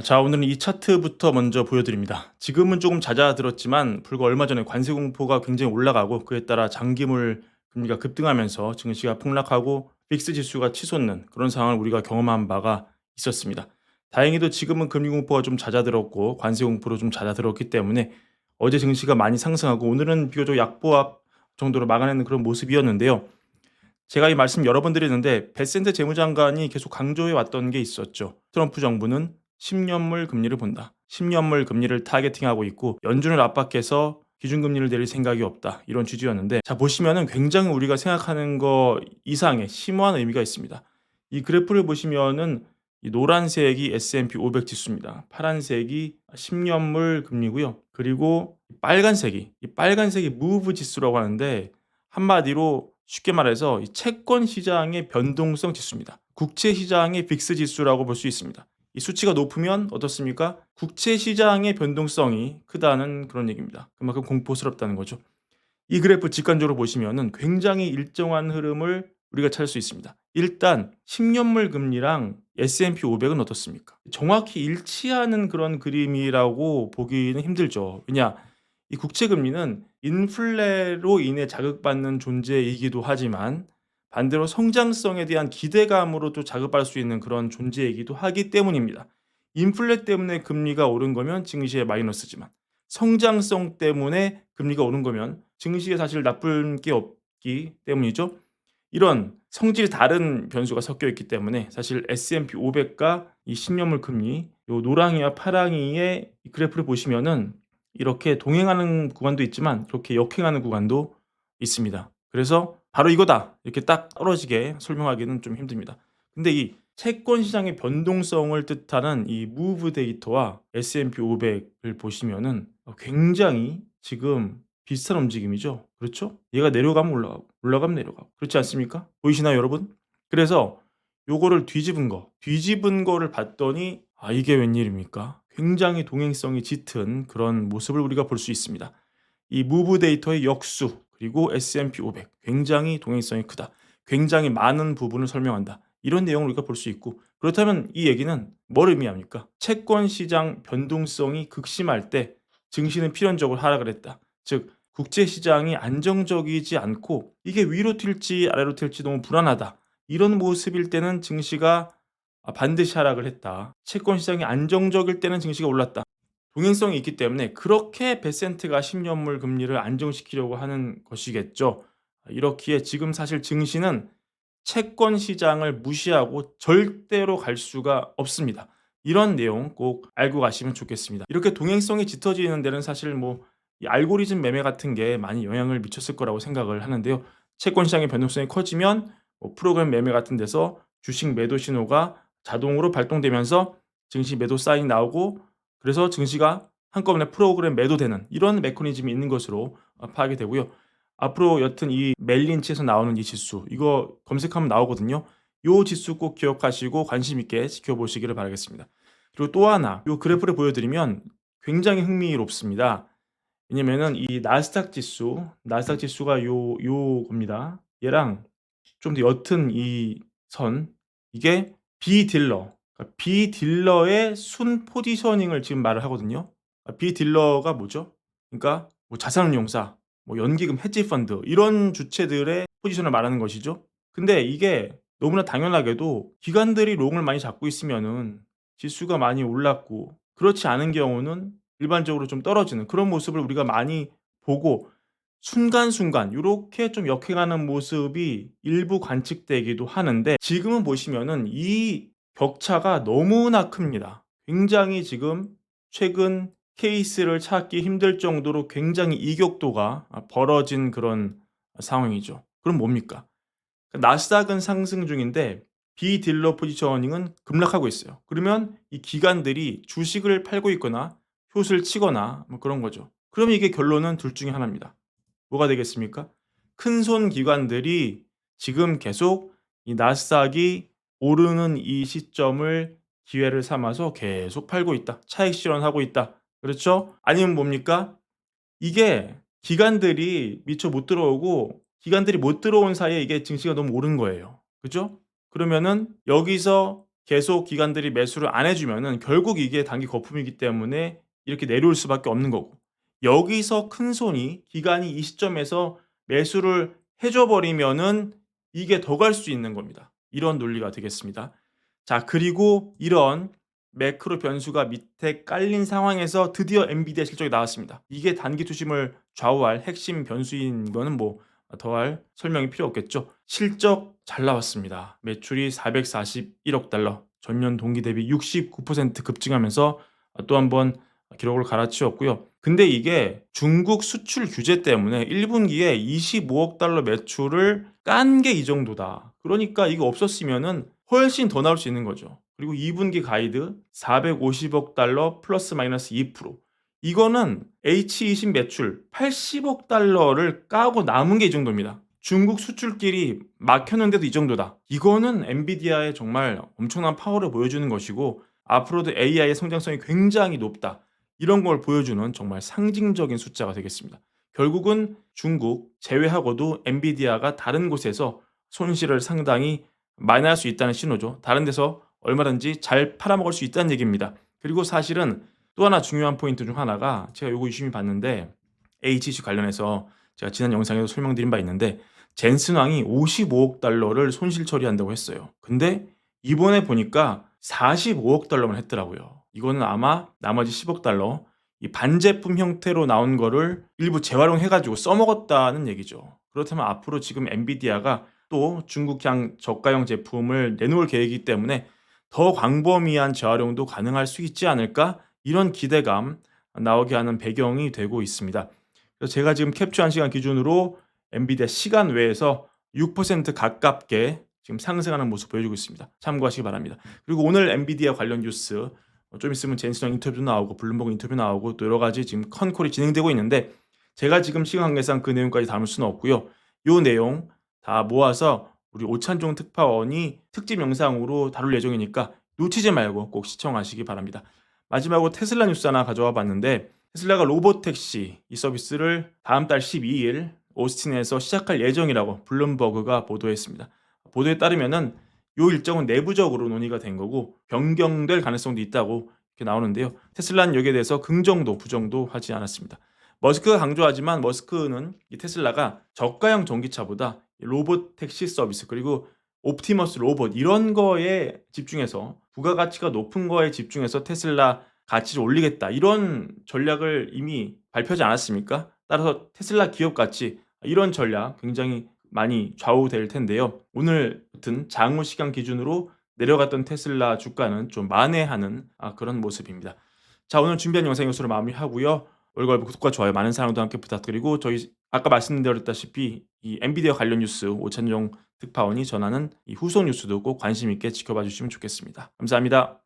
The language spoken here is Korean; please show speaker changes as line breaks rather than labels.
자, 오늘은 이 차트부터 먼저 보여드립니다. 지금은 조금 잦아들었지만 불과 얼마 전에 관세 공포가 굉장히 올라가고 그에 따라 장기물 금리가 급등하면서 증시가 폭락하고 빅스 지수가 치솟는 그런 상황을 우리가 경험한 바가 있었습니다. 다행히도 지금은 금리 공포가 좀 잦아들었고 관세 공포로 좀 잦아들었기 때문에 어제 증시가 많이 상승하고 오늘은 비교적 약보합 정도로 막아내는 그런 모습이었는데요. 제가 이 말씀 여러 번 드렸는데 베센트 재무장관이 계속 강조해 왔던 게 있었죠. 트럼프 정부는 10년물 금리를 본다. 10년물 금리를 타겟팅하고 있고 연준을 압박해서 기준금리를 내릴 생각이 없다. 이런 취지였는데 자 보시면은 굉장히 우리가 생각하는 거 이상의 심오한 의미가 있습니다. 이 그래프를 보시면은 이 노란색이 S&P 500 지수입니다. 파란색이 10년물 금리고요. 그리고 이 빨간색이 무브 지수라고 하는데 한마디로 쉽게 말해서 이 채권 시장의 변동성 지수입니다. 국채 시장의 빅스 지수라고 볼 수 있습니다. 이 수치가 높으면 어떻습니까? 국채 시장의 변동성이 크다는 그런 얘기입니다. 그만큼 공포스럽다는 거죠. 이 그래프 직관적으로 보시면은 굉장히 일정한 흐름을 우리가 찾을 수 있습니다. 일단 10년물 금리랑 S&P 500은 어떻습니까? 정확히 일치하는 그런 그림이라고 보기는 힘들죠. 왜냐? 이 국채 금리는 인플레로 인해 자극받는 존재이기도 하지만 반대로 성장성에 대한 기대감으로 또 자극받을 수 있는 그런 존재이기도 하기 때문입니다. 인플레 때문에 금리가 오른 거면 증시에 마이너스지만 성장성 때문에 금리가 오른 거면 증시에 사실 나쁜 게 없기 때문이죠. 이런 성질이 다른 변수가 섞여 있기 때문에 사실 S&P 500과 이 10년물 금리 요 노랑이와 파랑이의 이 그래프를 보시면은 이렇게 동행하는 구간도 있지만 이렇게 역행하는 구간도 있습니다. 그래서 바로 이거다 이렇게 딱 떨어지게 설명하기는 좀 힘듭니다. 근데 이 채권 시장의 변동성을 뜻하는 이 무브 데이터와 S&P 500을 보시면은 굉장히 지금 비슷한 움직임이죠. 그렇죠? 얘가 내려가면 올라가고 올라가면 내려가고 그렇지 않습니까? 보이시나요, 여러분? 그래서 요거를 뒤집은 거를 봤더니 이게 웬일입니까? 굉장히 동행성이 짙은 그런 모습을 우리가 볼 수 있습니다. 이 무브 데이터의 역수 그리고 S&P 500 굉장히 동행성이 크다. 굉장히 많은 부분을 설명한다. 이런 내용을 우리가 볼 수 있고 그렇다면 이 얘기는 뭘 의미합니까? 채권 시장 변동성이 극심할 때 증시는 필연적으로 하락을 했다. 즉 국제 시장이 안정적이지 않고 이게 위로 튈지 아래로 튈지 너무 불안하다. 이런 모습일 때는 증시가 반드시 하락을 했다. 채권 시장이 안정적일 때는 증시가 올랐다. 동행성이 있기 때문에 그렇게 베센트가 10년물 금리를 안정시키려고 하는 것이겠죠. 이렇기에 지금 사실 증시는 채권 시장을 무시하고 절대로 갈 수가 없습니다. 이런 내용 꼭 알고 가시면 좋겠습니다. 이렇게 동행성이 짙어지는 데는 사실 이 알고리즘 매매 같은 게 많이 영향을 미쳤을 거라고 생각을 하는데요. 채권 시장의 변동성이 커지면 프로그램 매매 같은 데서 주식 매도 신호가 자동으로 발동되면서 증시 매도 사인이 나오고 그래서 증시가 한꺼번에 프로그램 매도되는 이런 메커니즘이 있는 것으로 파악이 되고요. 앞으로 여튼 이 멜린치에서 나오는 이 지수 이거 검색하면 나오거든요. 요 지수 꼭 기억하시고 관심 있게 지켜보시기를 바라겠습니다. 그리고 또 하나 요 그래프를 보여드리면 굉장히 흥미롭습니다. 왜냐면은 이 나스닥 지수가 요겁니다. 얘랑 좀 더 옅은 이 선 이게 비딜러의 순 포지셔닝을 지금 말을 하거든요. 비딜러가 뭐죠? 그러니까 자산운용사, 연기금 헤지 펀드 이런 주체들의 포지션을 말하는 것이죠. 근데 이게 너무나 당연하게도 기관들이 롱을 많이 잡고 있으면은 지수가 많이 올랐고 그렇지 않은 경우는 일반적으로 좀 떨어지는 그런 모습을 우리가 많이 보고 순간순간 요렇게 좀 역행하는 모습이 일부 관측되기도 하는데 지금은 보시면은 이 격차가 너무나 큽니다. 굉장히 지금 최근 케이스를 찾기 힘들 정도로 굉장히 이격도가 벌어진 그런 상황이죠. 그럼 뭡니까? 나스닥은 상승 중인데 비딜러 포지셔닝은 급락하고 있어요. 그러면 이 기관들이 주식을 팔고 있거나 숏을 치거나 그런 거죠. 그럼 이게 결론은 둘 중에 하나입니다. 뭐가 되겠습니까? 큰손 기관들이 지금 계속 이 나스닥이 오르는 이 시점을 기회를 삼아서 계속 팔고 있다. 차익 실현하고 있다. 그렇죠? 아니면 뭡니까? 이게 기관들이 미처 못 들어오고 기관들이 못 들어온 사이에 이게 증시가 너무 오른 거예요. 그죠? 그러면은 여기서 계속 기관들이 매수를 안 해주면은 결국 이게 단기 거품이기 때문에 이렇게 내려올 수밖에 없는 거고, 여기서 큰 손이 기관이 이 시점에서 매수를 해줘 버리면은 이게 더 갈 수 있는 겁니다. 이런 논리가 되겠습니다. 자, 그리고 이런 매크로 변수가 밑에 깔린 상황에서 드디어 엔비디아 실적이 나왔습니다. 이게 단기 투심을 좌우할 핵심 변수인 거는 뭐 더할 설명이 필요 없겠죠. 실적 잘 나왔습니다. 매출이 441억 달러, 전년 동기 대비 69% 급증하면서 또 한 번 기록을 갈아치웠고요. 근데 이게 중국 수출 규제 때문에 1분기에 25억 달러 매출을 깐 게 이 정도다. 그러니까 이거 없었으면은 훨씬 더 나올 수 있는 거죠. 그리고 2분기 가이드 450억 달러 플러스 마이너스 2%. 이거는 H20 매출 80억 달러를 까고 남은 게 이 정도입니다. 중국 수출길이 막혔는데도 이 정도다. 이거는 엔비디아의 정말 엄청난 파워를 보여주는 것이고, 앞으로도 AI의 성장성이 굉장히 높다, 이런 걸 보여주는 정말 상징적인 숫자가 되겠습니다. 결국은 중국 제외하고도 엔비디아가 다른 곳에서 손실을 상당히 많이 날 수 있다는 신호죠. 다른 데서 얼마든지 잘 팔아먹을 수 있다는 얘기입니다. 그리고 사실은 또 하나 중요한 포인트 중 하나가, 제가 요거 유심히 봤는데 HC 관련해서 제가 지난 영상에도 설명드린 바 있는데, 젠슨 왕이 55억 달러를 손실 처리한다고 했어요. 근데 이번에 보니까 45억 달러만 했더라고요. 이거는 아마 나머지 10억 달러 이 반제품 형태로 나온 거를 일부 재활용해가지고 써먹었다는 얘기죠. 그렇다면 앞으로 지금 엔비디아가 또 중국향 저가형 제품을 내놓을 계획이기 때문에 더 광범위한 재활용도 가능할 수 있지 않을까, 이런 기대감 나오게 하는 배경이 되고 있습니다. 그래서 제가 지금 캡처한 시간 기준으로 엔비디아 시간 외에서 6% 가깝게 지금 상승하는 모습 보여주고 있습니다. 참고하시기 바랍니다. 그리고 오늘 엔비디아 관련 뉴스 좀 있으면 젠슨형 인터뷰 나오고 블룸버그 인터뷰 나오고 또 여러 가지 지금 컨콜이 진행되고 있는데, 제가 지금 시간 관계상 그 내용까지 담을 수는 없고요. 요 내용 다 모아서 우리 오찬종 특파원이 특집 영상으로 다룰 예정이니까 놓치지 말고 꼭 시청하시기 바랍니다. 마지막으로 테슬라 뉴스 하나 가져와 봤는데, 테슬라가 로보택시 이 서비스를 다음 달 12일 오스틴에서 시작할 예정이라고 블룸버그가 보도했습니다. 보도에 따르면은 요 일정은 내부적으로 논의가 된 거고 변경될 가능성도 있다고 이렇게 나오는데요. 테슬라는 여기에 대해서 긍정도 부정도 하지 않았습니다. 머스크가 강조하지만 머스크는 이 테슬라가 저가형 전기차보다 로봇 택시 서비스 그리고 옵티머스 로봇 이런 거에 집중해서 부가가치가 높은 거에 집중해서 테슬라 가치를 올리겠다, 이런 전략을 이미 발표하지 않았습니까? 따라서 테슬라 기업 가치 이런 전략 굉장히 많이 좌우될 텐데요. 오늘 같은 장우 시간 기준으로 내려갔던 테슬라 주가는 좀 만회하는 그런 모습입니다. 자, 오늘 준비한 영상 이것으로 마무리하고요. 월걸 구독과 좋아요 많은 사랑도 함께 부탁드리고, 저희 아까 말씀드렸다시피 이 엔비디아 관련 뉴스 오찬종 특파원이 전하는 이 후속 뉴스도 꼭 관심 있게 지켜봐 주시면 좋겠습니다. 감사합니다.